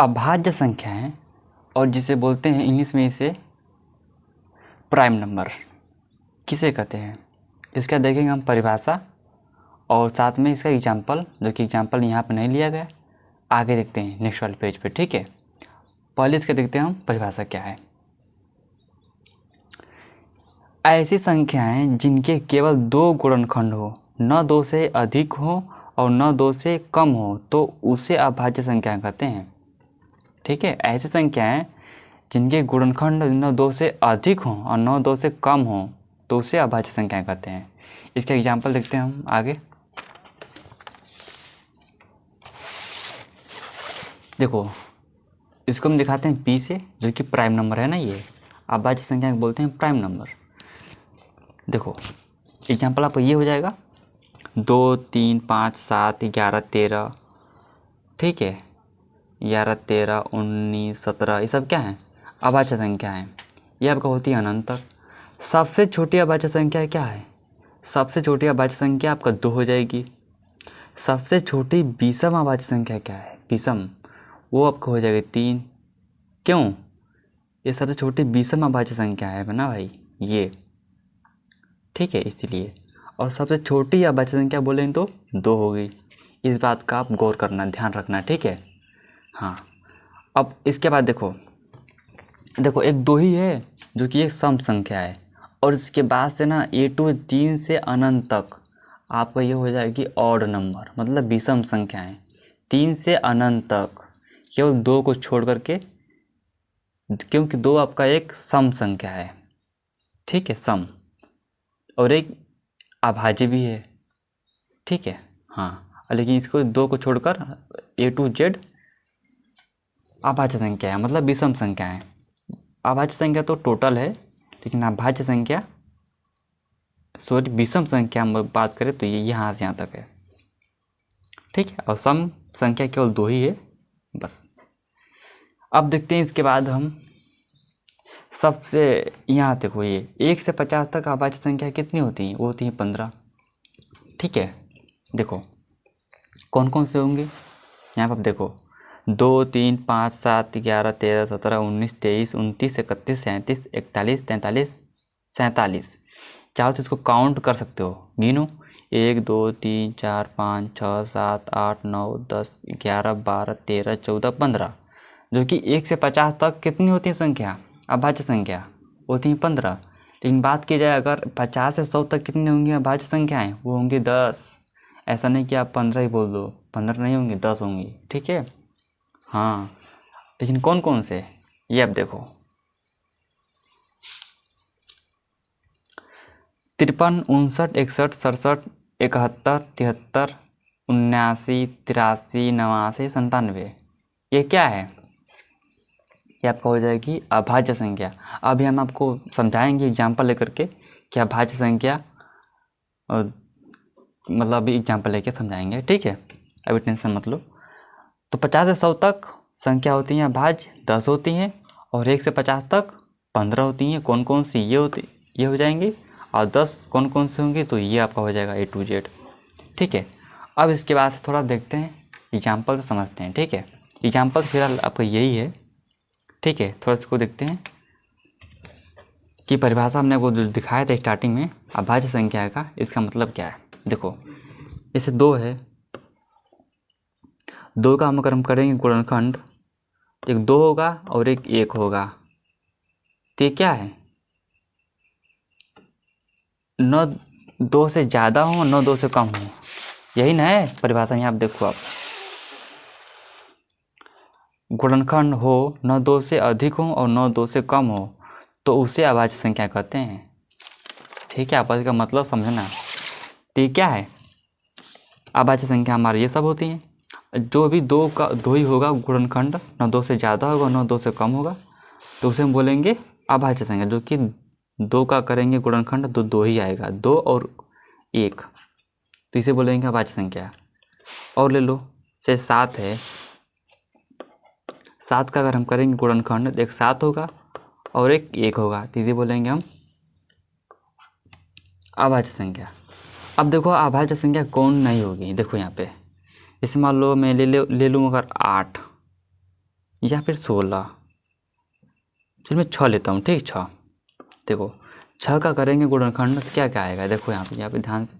अभाज्य संख्या है और जिसे बोलते हैं इंग्लिश में इसे प्राइम नंबर किसे कहते हैं, इसका देखेंगे हम परिभाषा और साथ में इसका एग्जाम्पल, जो कि एग्जाम्पल यहाँ पर नहीं लिया गया, आगे देखते हैं नेक्स्ट वाले पेज पे। ठीक है, पहले इसके देखते हैं हम परिभाषा क्या है। ऐसी संख्याएं जिनके केवल दो गुणनखंड हो, न दो से अधिक हो और न दो से कम हो, तो उसे अभाज्य संख्या कहते हैं। ठीक है, ऐसी संख्याएं जिनके गुणनखंड न दो से अधिक हो और न दो से कम हो, तो उसे अभाज्य संख्या कहते हैं। इसका एग्जाम्पल देखते हैं हम आगे। देखो, इसको हम दिखाते हैं P से, जो कि प्राइम नंबर है ना, ये अभाज्य संख्या बोलते हैं प्राइम नंबर। देखो एग्जाम्पल आपका ये हो जाएगा 2, 3, 5, 7, 11, 13। ठीक है, 11, 13, 19, 17, ये सब क्या है, अभाज्य संख्या है। ये आपका होती है अनंत। सबसे छोटी अभाज्य संख्या क्या है, सबसे छोटी अभाज्य संख्या आपका 2 हो जाएगी। सबसे छोटी विषम अभाज्य संख्या क्या है, विषम, वो आपका हो जाएगा 3। क्यों, ये सबसे छोटी विषम अभाज्य संख्या है ना भाई ये। ठीक है, इसीलिए। और सबसे छोटी अभाज्य संख्या बोलेंगे तो 2 होगी। इस बात का आप गौर करना, ध्यान रखना। ठीक है, हाँ। अब इसके बाद देखो एक 2 ही है जो कि एक सम संख्या है, और इसके बाद से ना A2 3 से अनंत तक आपका ये हो जाएगी ऑड नंबर, मतलब विषम संख्याएं 3 से अनंत तक, केवल 2 को छोड़ करके, क्योंकि 2 आपका एक सम संख्या है। ठीक है, सम, और एक अभाज्य भी है। ठीक है, हाँ, लेकिन इसको 2 को छोड़कर A to Z अभाज्य संख्या है, मतलब विषम संख्या है। अभाज्य संख्या तो टोटल है, लेकिन अभाज्य संख्या विषम संख्या हम बात करें तो ये यहाँ से यहाँ तक है। ठीक है, और सम संख्या केवल 2 ही है बस। अब देखते हैं इसके बाद हम सबसे यहाँ तक हुई 1 से 50 तक अभाज्य संख्या कितनी होती हैं, वो होती हैं 15। ठीक है, देखो कौन कौन से होंगे यहाँ पर। देखो 2, 3, 5, 7, 11, 13, 17, 19, 23, 29, 31, 37, 41, 43, 47। चाहो तो इसको काउंट कर सकते हो, गिनो 1, 2, 3, 4, 5, 6, 7, 8, 9, 10, 11, 12, 13, 14, 15, जो कि 1 से 50 तक कितनी होती है संख्या, अभाज्य संख्या होती है 15। लेकिन बात की जाए अगर 50 से 100 तक कितनी होंगी अभाज्य संख्याएं, वो होंगी 10। ऐसा नहीं कि आप 15 ही बोल दो, 15 नहीं होंगी, 10 होंगी। ठीक है, हाँ, लेकिन कौन कौन से, ये अब देखो 53, 59, 61, 67, 71, 73, 79, 83, 89, 97, ये क्या है, ये आपका हो जाएगी अभाज्य संख्या। अभी हम आपको समझाएंगे एग्जाम्पल लेकर के कि अभाज्य संख्या, और मतलब अभी एग्जाम्पल लेके समझाएंगे। ठीक है, अभी टेंशन मत लो। तो 50 से 100 तक संख्या होती हैं अभाज्य 10 होती हैं, और 1 से 50 तक 15 होती हैं। कौन कौन सी, ये हो जाएंगी, और 10 कौन कौन से होंगे, तो ये आपका हो जाएगा A to Z। ठीक है, अब इसके बाद से थोड़ा देखते हैं एग्जाम्पल से समझते हैं। ठीक है, एग्जाम्पल फिलहाल आपका यही है। ठीक है, थोड़ा इसको देखते हैं कि परिभाषा हमने वो जो दिखाया था स्टार्टिंग में अभाज्य संख्या का, इसका मतलब क्या है। देखो जैसे 2 है, 2 का हम अगर हम करेंगे गुणनखंड, तो एक 2 होगा और एक 1 होगा, तो ये क्या है, न 2 से ज़्यादा हो न 2 से कम हो, यही ना है परिभाषा। यहाँ आप देखो, आप गुणनखंड हो न 2 से अधिक हो और न 2 से कम हो, तो उसे अभाज्य संख्या कहते हैं। ठीक है, आप इसका मतलब समझना। तो ये क्या है, अभाज्य संख्या हमारी ये सब होती हैं। जो भी 2 ही होगा गुणनखंड, न 2 से ज़्यादा होगा न 2 से कम होगा, तो उसे हम बोलेंगे अभाज्य संख्या। जो कि 2 का करेंगे गुणनखंड तो 2 ही आएगा, 2 और 1, तो इसे बोलेंगे अभाज्य संख्या। और ले लो से 7 है, 7 का अगर हम करेंगे गुणनखंड तो एक 7 होगा और एक 1 होगा, तो इसे बोलेंगे हम अभाज्य संख्या। अब देखो अभाज्य संख्या कौन नहीं होगी, देखो यहाँ पे जैसे मान लो मैं ले लूँ अगर 8, या फिर 16। चलिए मैं 6 लेता हूँ, ठीक, 6। देखो 6 का करेंगे गुणनखंड तो क्या क्या आएगा, देखो यहाँ पे ध्यान से,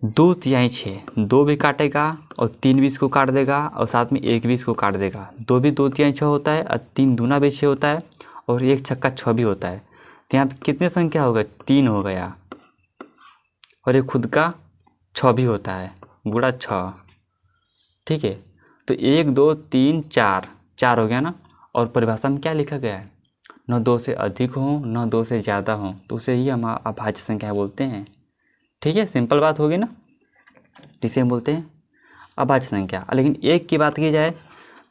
2 तिहाई 6, 2 भी काटेगा और 3 भी इसको काट देगा और साथ में 1 भी इसको काट देगा। 2 भी 2 तिहाई 6 होता है और 3 दूना भी 6 होता है और 1 छक्का 6 भी होता है। तो यहाँ पे कितने संख्या हो गए, 3 हो गया और ये खुद का 6 भी होता है, गुणा 6, ठीक है। तो 1 2 3 4, 4 हो गया ना। और परिभाषा में क्या लिखा गया है, न 2 से अधिक हो न 2 से ज़्यादा हो, तो उसे ही हम अभाज्य संख्या बोलते हैं, ठीक है। सिंपल बात होगी ना, जिसे हम बोलते हैं अभाज्य संख्या। लेकिन 1 की बात की जाए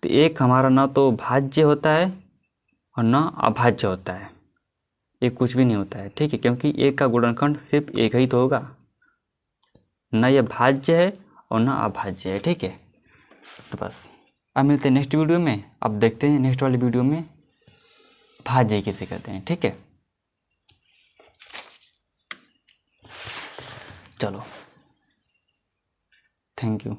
तो 1 हमारा न तो भाज्य होता है और न अभाज्य होता है, ये कुछ भी नहीं होता है, ठीक है। क्योंकि 1 का गुणनखंड सिर्फ 1 ही तो होगा, न ये भाज्य है और न अभाज्य है, ठीक है। तो बस अब मिलते हैं नेक्स्ट वीडियो में। अब देखते हैं नेक्स्ट वाली वीडियो में भाज्य किसे कहते हैं, ठीक है। चलो, थैंक यू।